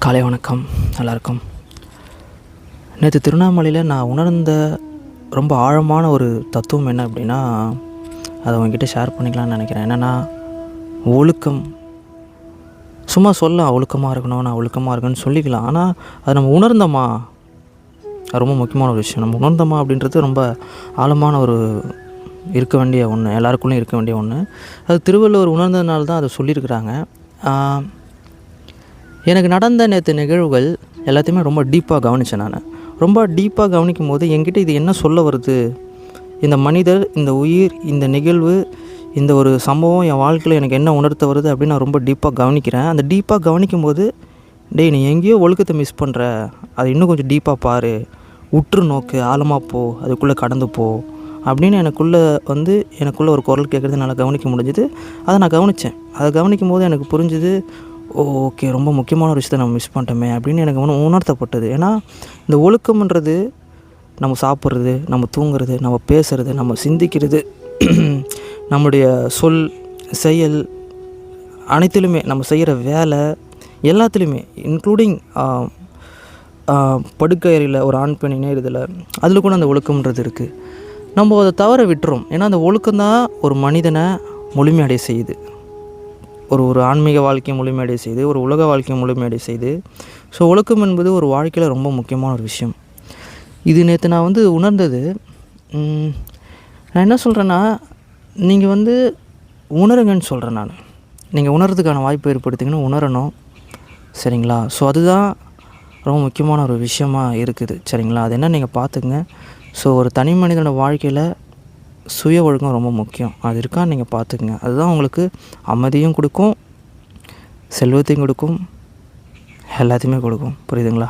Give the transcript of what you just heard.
காலை வணக்கம் எல்லாருக்கும். நேற்று திருவண்ணாமலையில் நான் உணர்ந்த ரொம்ப ஆழமான ஒரு தத்துவம் என்ன அப்படின்னா, அதை உங்ககிட்ட ஷேர் பண்ணிக்கலாம்னு நினைக்கிறேன். என்னென்னா, ஒழுக்கம். சும்மா சொல்லலாம் ஒழுக்கமாக இருக்கணும், நான் ஒழுக்கமாக இருக்கணும்னு சொல்லிக்கலாம். ஆனால் அதை நம்ம உணர்ந்தோமா, அது ரொம்ப முக்கியமான ஒரு விஷயம். நம்ம உணர்ந்தோமா அப்படின்றது ரொம்ப ஆழமான ஒரு இருக்க வேண்டிய ஒன்று, எல்லாருக்குள்ளேயும் இருக்க வேண்டிய ஒன்று. அது திருவள்ளுவர் உணர்ந்ததுனால தான் அதை சொல்லியிருக்கிறாங்க. எனக்கு நடந்த நேற்று நிகழ்வுகள் எல்லாத்தையுமே ரொம்ப டீப்பாக கவனித்தேன். நான் ரொம்ப டீப்பாக கவனிக்கும் போது என்கிட்ட இது என்ன சொல்ல வருது, இந்த மனிதர், இந்த உயிர், இந்த நிகழ்வு, இந்த ஒரு சம்பவம் என் வாழ்க்கையில் எனக்கு என்ன உணர்த்த வருது அப்படின்னு நான் ரொம்ப டீப்பாக கவனிக்கிறேன். அந்த டீப்பாக கவனிக்கும் போது, டேய் நீ எங்கேயோ ஒழுக்கத்தை மிஸ் பண்ணுற, அது இன்னும் கொஞ்சம் டீப்பாக பாரு, உற்று நோக்கு, ஆழமாக போ, அதுக்குள்ளே கடந்து போ அப்படின்னு எனக்குள்ளே ஒரு குரல் கேட்குறது என்னால் கவனிக்க முடிஞ்சுது. அதை நான் கவனித்தேன். அதை கவனிக்கும் போது எனக்கு புரிஞ்சுது, ஓகே ரொம்ப முக்கியமான ஒரு விஷயத்தை நம்ம மிஸ் பண்ணிட்டோமே அப்படின்னு எனக்கு உணர்த்தப்பட்டது. ஏன்னா இந்த ஒழுக்கம்ன்றது நம்ம சாப்பிட்றது, நம்ம தூங்குறது, நம்ம பேசுகிறது, நம்ம சிந்திக்கிறது, நம்முடைய சொல், செயல் அனைத்திலுமே, நம்ம செய்கிற வேலை எல்லாத்துலேயுமே, இன்க்ளூடிங் படுக்கையறையில் ஒரு ஆண் பெண் இணையறதில், அதில் கூட அந்த ஒழுக்கம்ன்றது இருக்குது. நம்ம அதை தவற விட்டுறோம். ஏன்னா அந்த ஒழுக்கம்தான் ஒரு மனிதனை முழுமையடைய செய்யுது. ஒரு ஆன்மீக வாழ்க்கையை முழுமையடைய செய்து, ஒரு உலக வாழ்க்கையை முழுமையடைய செய்து. ஸோ ஒழுக்கம் என்பது ஒரு வாழ்க்கையில் ரொம்ப முக்கியமான ஒரு விஷயம். இது நேற்று நான் உணர்ந்தது. நான் என்ன சொல்கிறேன்னா, நீங்கள் உணருங்கன்னு சொல்கிறேன் நான். நீங்கள் உணர்றதுக்கான வாய்ப்பு ஏற்படுத்திங்கன்னு உணரணும், சரிங்களா? ஸோ அதுதான் ரொம்ப முக்கியமான ஒரு விஷயமாக இருக்குது, சரிங்களா? அது என்ன நீங்கள் பார்த்துக்குங்க. ஸோ ஒரு தனி மனிதனோட வாழ்க்கையில் சுய ஒழுக்கம் ரொம்ப முக்கியம். அது இருக்கான்னு நீங்கள் பார்த்துக்குங்க. அதுதான் உங்களுக்கு அமைதியும் கொடுக்கும், செல்வத்தையும் கொடுக்கும், எல்லாத்தையுமே கொடுக்கும். புரியுதுங்களா?